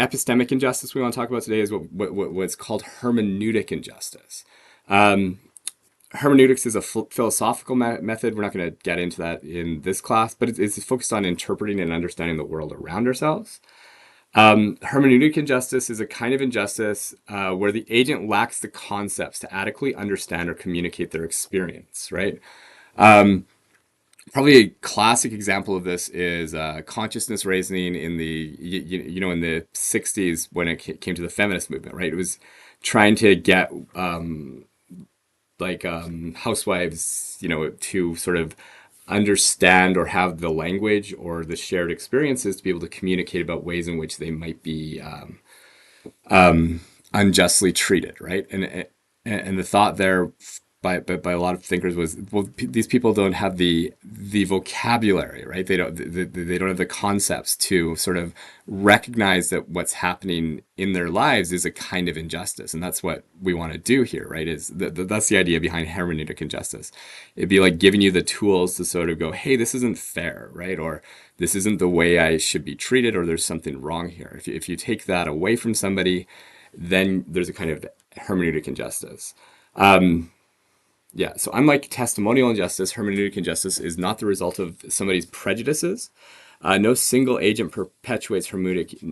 epistemic injustice we want to talk about today is what's called hermeneutic injustice. Um, Hermeneutics is a philosophical method. We're not going to get into that in this class, but it's focused on interpreting and understanding the world around ourselves. Hermeneutic injustice is a kind of injustice where the agent lacks the concepts to adequately understand or communicate their experience, right? Probably a classic example of this is consciousness raising in the in the 60s when it came to the feminist movement, right? It was trying to get housewives, to sort of understand or have the language or the shared experiences to be able to communicate about ways in which they might be unjustly treated, right? And the thought there by a lot of thinkers was, well, these people don't have the vocabulary, right? They don't have the concepts to sort of recognize that what's happening in their lives is a kind of injustice, and that's what we want to do here, right? That's the idea behind hermeneutic injustice. It'd be like giving you the tools to sort of go, hey, this isn't fair, right? Or this isn't the way I should be treated, or there's something wrong here. If you take that away from somebody, then there's a kind of hermeneutic injustice. Yeah, so unlike testimonial injustice, hermeneutic injustice is not the result of somebody's prejudices. No single agent perpetuates hermeneutic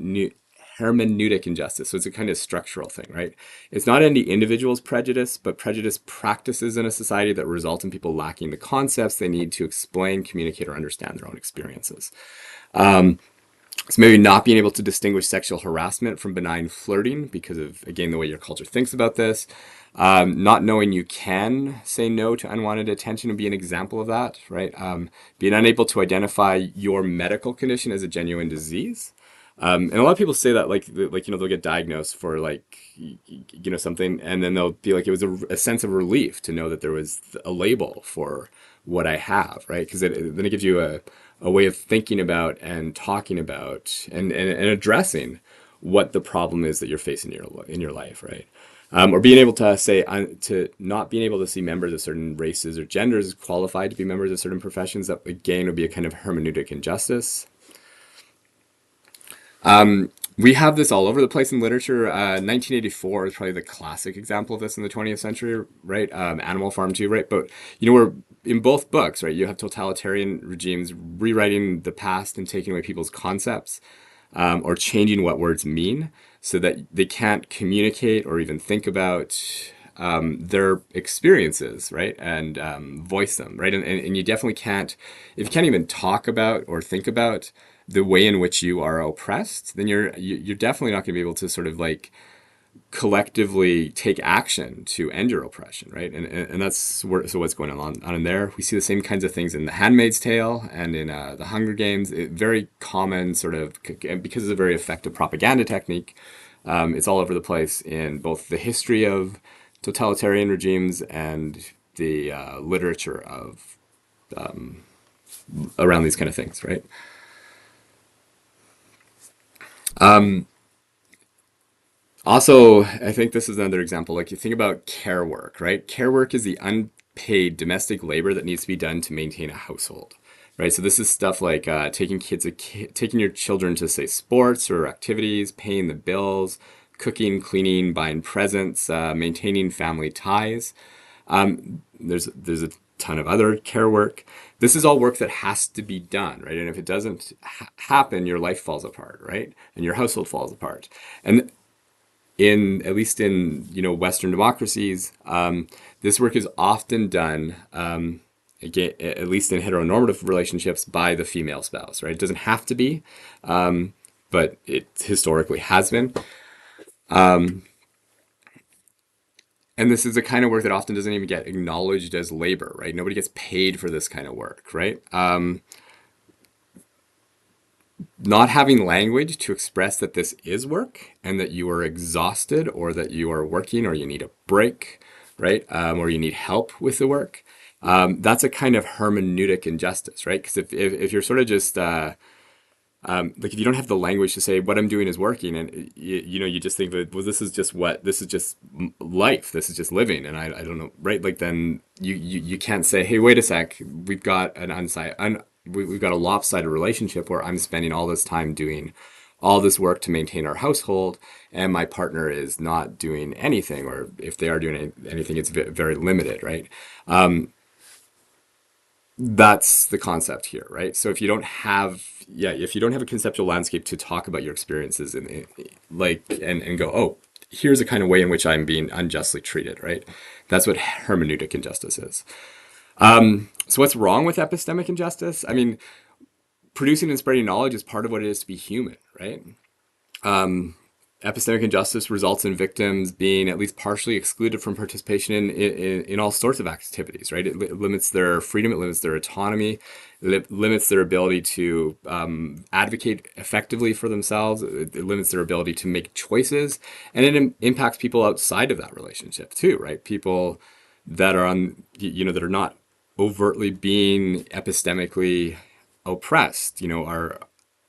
injustice, so it's a kind of structural thing, right? It's not any individual's prejudice, but prejudice practices in a society that result in people lacking the concepts they need to explain, communicate, or understand their own experiences. So maybe not being able to distinguish sexual harassment from benign flirting because of, again, the way your culture thinks about this. Not knowing you can say no to unwanted attention would be an example of that, right? Being unable to identify your medical condition as a genuine disease. And a lot of people say that they'll get diagnosed for something, and then they'll be like, it was a sense of relief to know that there was a label for what I have, right? Because then it gives you a way of thinking about and talking about and addressing what the problem is that you're facing in your life, right? Or being able to say, to not being able to see members of certain races or genders qualified to be members of certain professions, that again would be a kind of hermeneutic injustice. We have this all over the place in literature. 1984 is probably the classic example of this in the 20th century, right? Animal Farm too, right? But we're in both books, right? You have totalitarian regimes rewriting the past and taking away people's concepts, or changing what words mean so that they can't communicate or even think about their experiences, right? And voice them, right? And you definitely can't, if you can't even talk about or think about the way in which you are oppressed, then you're definitely not going to be able to sort of like collectively take action to end your oppression, right? And that's so what's going on in there. We see the same kinds of things in The Handmaid's Tale and in The Hunger Games. Very common sort of, because it's a very effective propaganda technique. It's all over the place in both the history of totalitarian regimes and the literature of around these kind of things, right? Also, I think this is another example. Like, you think about care work, right? Care work is the unpaid domestic labor that needs to be done to maintain a household, right? So this is stuff like taking your children to, say, sports or activities, paying the bills, cooking, cleaning, buying presents, maintaining family ties. There's a ton of other care work. This is all work that has to be done, right? And if it doesn't happen, your life falls apart, right? And your household falls apart. And at least in Western democracies, this work is often done, again, at least in heteronormative relationships, by the female spouse, right? It doesn't have to be, but it historically has been. And this is the kind of work that often doesn't even get acknowledged as labor, right? Nobody gets paid for this kind of work, right? Not having language to express that this is work and that you are exhausted or that you are working or you need a break, right? Or you need help with the work. That's a kind of hermeneutic injustice, right? Because if you're sort of just like, if you don't have the language to say what I'm doing is working, and you just think that, well, this is just life, this is just living, and I don't know, right? Like, then you can't say, hey, wait a sec, we've got a lopsided relationship where I'm spending all this time doing all this work to maintain our household, and my partner is not doing anything, or if they are doing anything, it's very limited, right? That's the concept here, right? So if you don't have, yeah, if you don't have a conceptual landscape to talk about your experiences and like, and go, oh, here's a kind of way in which I'm being unjustly treated, right? That's what hermeneutic injustice is. So what's wrong with epistemic injustice? I mean, producing and spreading knowledge is part of what it is to be human, right? Epistemic injustice results in victims being at least partially excluded from participation in all sorts of activities, right? It limits their freedom, it limits their autonomy, it limits their ability to advocate effectively for themselves, it limits their ability to make choices, and it impacts people outside of that relationship too, right? People that are on, that are not overtly being epistemically oppressed, are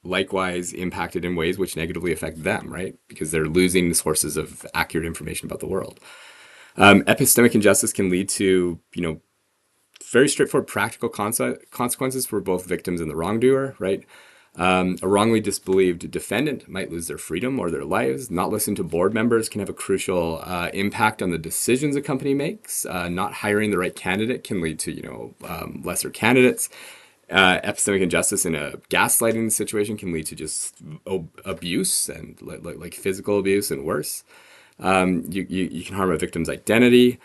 likewise impacted in ways which negatively affect them, right? Because they're losing sources of accurate information about the world. Epistemic injustice can lead to, very straightforward practical consequences for both victims and the wrongdoer, right? A wrongly disbelieved defendant might lose their freedom or their lives. Not listening to board members can have a crucial impact on the decisions a company makes. Not hiring the right candidate can lead to, lesser candidates. Epistemic injustice in a gaslighting situation can lead to just abuse and like physical abuse and worse. You can harm a victim's identity.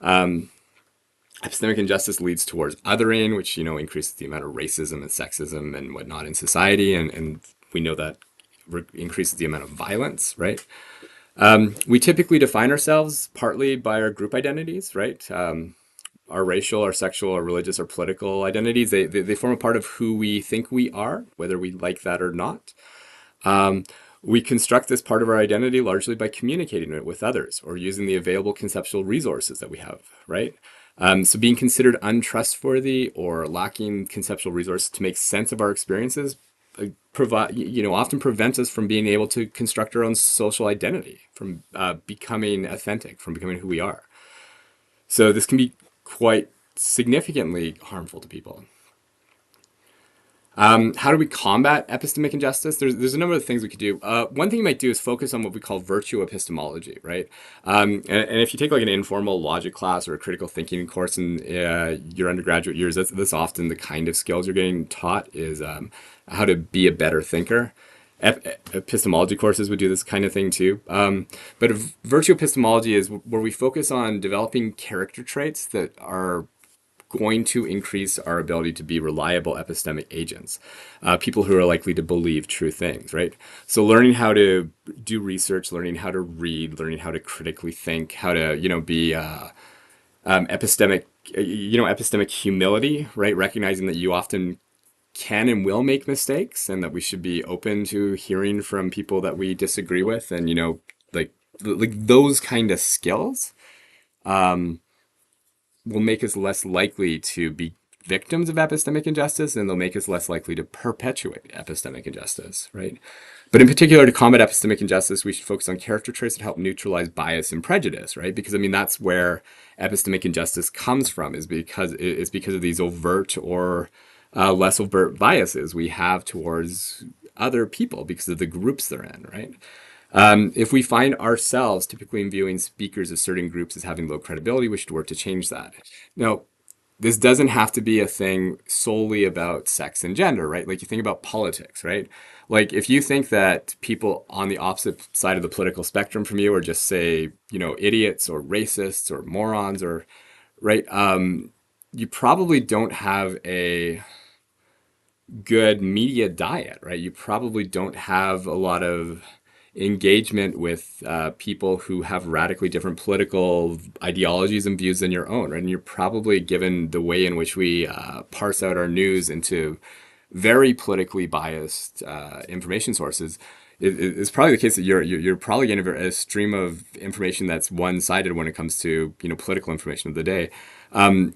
Epistemic injustice leads towards othering, which increases the amount of racism and sexism and whatnot in society, and we know that increases the amount of violence, right? We typically define ourselves partly by our group identities, right? Our racial, our sexual, our religious, or political identities, they form a part of who we think we are, whether we like that or not. We construct this part of our identity largely by communicating it with others or using the available conceptual resources that we have, right? So being considered untrustworthy or lacking conceptual resources to make sense of our experiences often prevents us from being able to construct our own social identity, from becoming authentic, from becoming who we are. So this can be quite significantly harmful to people. How do we combat epistemic injustice? There's a number of things we could do. One thing you might do is focus on what we call virtue epistemology, right? And if you take like an informal logic class or a critical thinking course in your undergraduate years, that's often the kind of skills you're getting taught is how to be a better thinker. Epistemology courses would do this kind of thing too. But virtue epistemology is where we focus on developing character traits that are going to increase our ability to be reliable epistemic agents, people who are likely to believe true things, right? So learning how to do research, learning how to read, learning how to critically think, how to, be epistemic, epistemic humility, right? Recognizing that you often can and will make mistakes and that we should be open to hearing from people that we disagree with, and, like those kind of skills will make us less likely to be victims of epistemic injustice, and they'll make us less likely to perpetuate epistemic injustice, right? But in particular, to combat epistemic injustice, we should focus on character traits that help neutralize bias and prejudice, right? Because that's where epistemic injustice comes from, is because of these overt or less overt biases we have towards other people because of the groups they're in, right? If we find ourselves typically viewing speakers of certain groups as having low credibility, we should work to change that. Now, this doesn't have to be a thing solely about sex and gender, right? Like you think about politics, right? Like if you think that people on the opposite side of the political spectrum from you are just, say, idiots or racists or morons or, right? You probably don't have a good media diet, right? You probably don't have a lot of engagement with people who have radically different political ideologies and views than your own, right? And you're probably, given the way in which we parse out our news into very politically biased information sources, it's probably the case that you're probably getting a stream of information that's one-sided when it comes to political information of the day.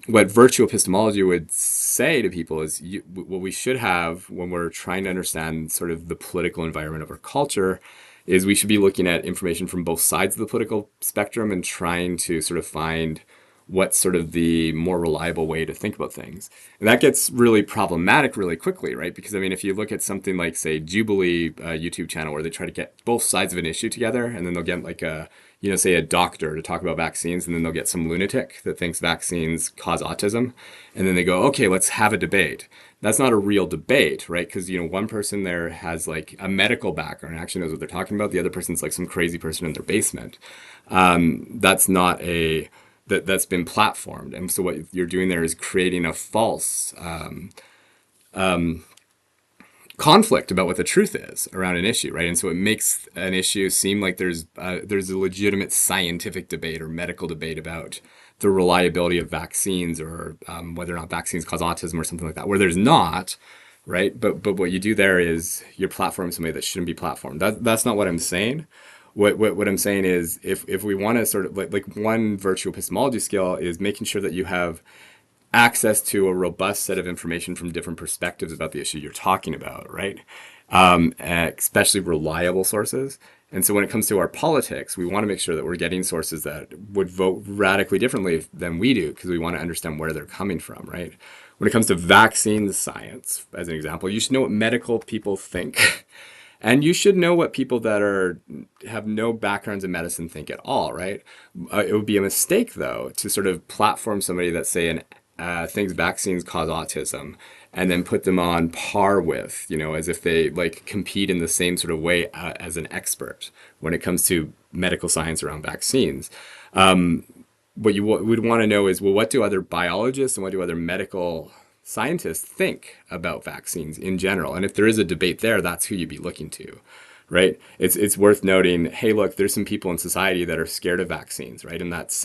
What virtue epistemology would say to people is what we should have when we're trying to understand sort of the political environment of our culture is we should be looking at information from both sides of the political spectrum and trying to sort of find what's sort of the more reliable way to think about things. And that gets really problematic really quickly, right? Because I mean, if you look at something like, say, Jubilee YouTube channel, where they try to get both sides of an issue together, and then they'll get like a, say a doctor to talk about vaccines, and then they'll get some lunatic that thinks vaccines cause autism, and then they go, okay, let's have a debate. That's not a real debate, right? Because, one person there has like a medical background and actually knows what they're talking about. The other person's like some crazy person in their basement. That's not a that's been platformed. And so what you're doing there is creating a false conflict about what the truth is around an issue, right? And so it makes an issue seem like there's a legitimate scientific debate or medical debate about the reliability of vaccines, or whether or not vaccines cause autism or something like that, where there's not, right? But what you do there is you're platforming somebody that shouldn't be platformed. That's not what I'm saying. What I'm saying is, if we want to sort of like one virtue epistemology skill is making sure that you have access to a robust set of information from different perspectives about the issue you're talking about, right? Especially reliable sources. And so when it comes to our politics, we want to make sure that we're getting sources that would vote radically differently than we do, because we want to understand where they're coming from, right? When it comes to vaccine science, as an example, you should know what medical people think. And you should know what people that have no backgrounds in medicine think at all, right? It would be a mistake, though, to sort of platform somebody that, say, thinks vaccines cause autism, and then put them on par with, as if they like compete in the same sort of way as an expert when it comes to medical science around vaccines. What you would want to know is, well, what do other biologists and what do other medical scientists think about vaccines in general? And if there is a debate there, that's who you'd be looking to, right? It's worth noting, hey, look, there's some people in society that are scared of vaccines, right? And that's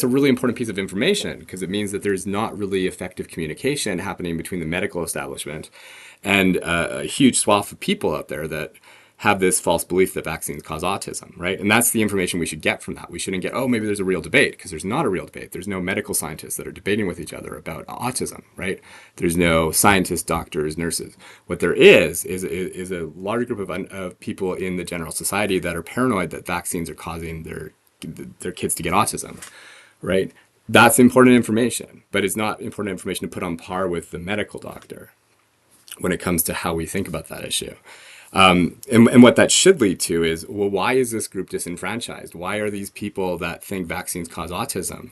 a really important piece of information, because it means that there's not really effective communication happening between the medical establishment and a huge swath of people out there that have this false belief that vaccines cause autism, right? And that's the information we should get from that. We shouldn't get, oh, maybe there's a real debate, because there's not a real debate. There's no medical scientists that are debating with each other about autism, right? There's no scientists, doctors, nurses. What there is a large group of people in the general society that are paranoid that vaccines are causing their kids to get autism, right? That's important information, but it's not important information to put on par with the medical doctor when it comes to how we think about that issue. And what that should lead to is, well, why is this group disenfranchised? Why are these people that think vaccines cause autism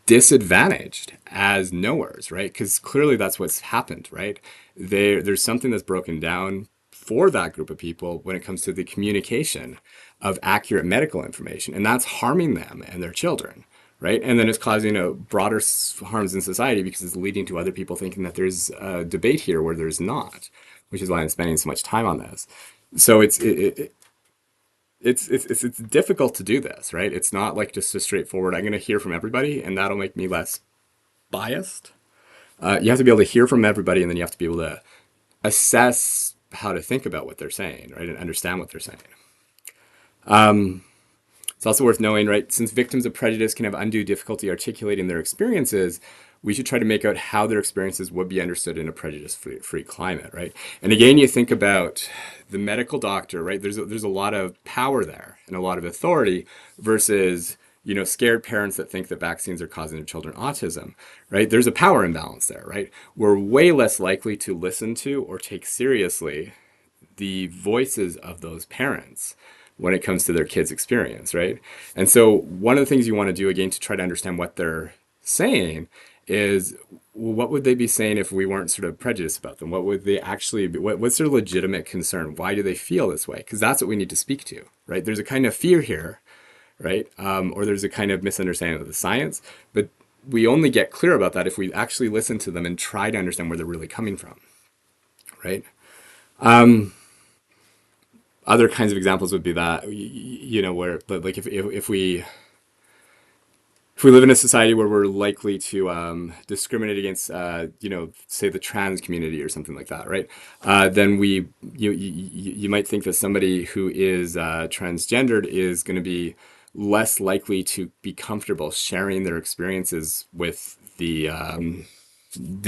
disadvantaged as knowers, right? Because clearly that's what's happened, right? There's something that's broken down for that group of people when it comes to the communication of accurate medical information, and that's harming them and their children. Right? And then it's causing a broader harms in society, because it's leading to other people thinking that there's a debate here where there's not, which is why I'm spending so much time on this. So it's difficult to do this, right? It's not like just a straightforward, I'm going to hear from everybody and that'll make me less biased. You have to be able to hear from everybody, and then you have to be able to assess how to think about what they're saying, right? And understand what they're saying. It's also worth knowing, right, since victims of prejudice can have undue difficulty articulating their experiences, we should try to make out how their experiences would be understood in a prejudice-free climate, right? And again, you think about the medical doctor, right? There's a lot of power there and a lot of authority versus, scared parents that think that vaccines are causing their children autism, right? There's a power imbalance there, right? We're way less likely to listen to or take seriously the voices of those parents when it comes to their kids' experience, right? And so one of the things you want to do, again, to try to understand what they're saying is, well, what would they be saying if we weren't sort of prejudiced about them? What would they actually be? What's their legitimate concern? Why do they feel this way? Because that's what we need to speak to, right? There's a kind of fear here, right? Or there's a kind of misunderstanding of the science, but we only get clear about that if we actually listen to them and try to understand where they're really coming from, right? Other kinds of examples would be that, where, like, if we live in a society where we're likely to discriminate against, say the trans community or something like that, right? Then you might think that somebody who is transgendered is going to be less likely to be comfortable sharing their experiences with the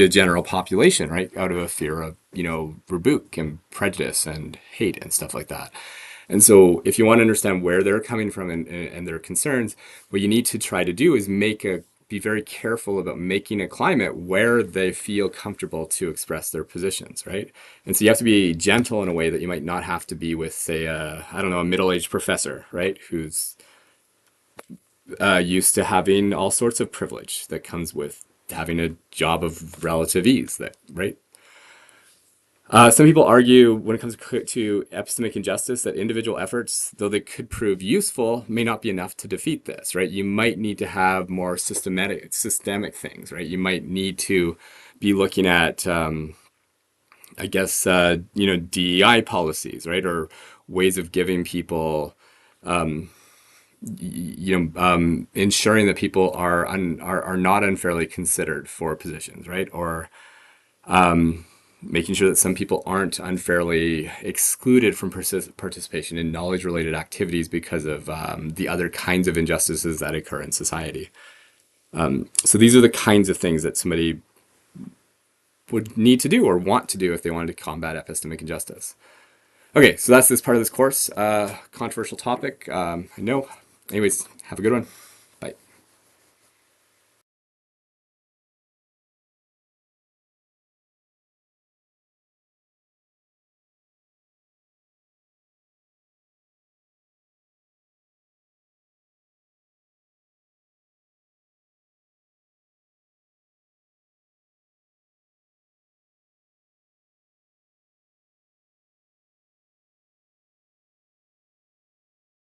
general population, right? Out of a fear of, rebuke and prejudice and hate and stuff like that. And so if you want to understand where they're coming from and their concerns, what you need to try to do is be very careful about making a climate where they feel comfortable to express their positions, right? And so you have to be gentle in a way that you might not have to be with, say, I don't know, a middle-aged professor, right? Who's used to having all sorts of privilege that comes with having a job of relative ease, that, right? Some people argue when it comes to epistemic injustice that individual efforts, though they could prove useful, may not be enough to defeat this, right? You might need to have more systemic things, right? You might need to be looking at, I guess, DEI policies, right? Or ways of giving people, ensuring that people are not unfairly considered for positions, right? Or making sure that some people aren't unfairly excluded from participation in knowledge-related activities because of the other kinds of injustices that occur in society. So these are the kinds of things that somebody would need to do or want to do if they wanted to combat epistemic injustice. Okay, so that's this part of this course. Controversial topic, I know. Anyways, have a good one.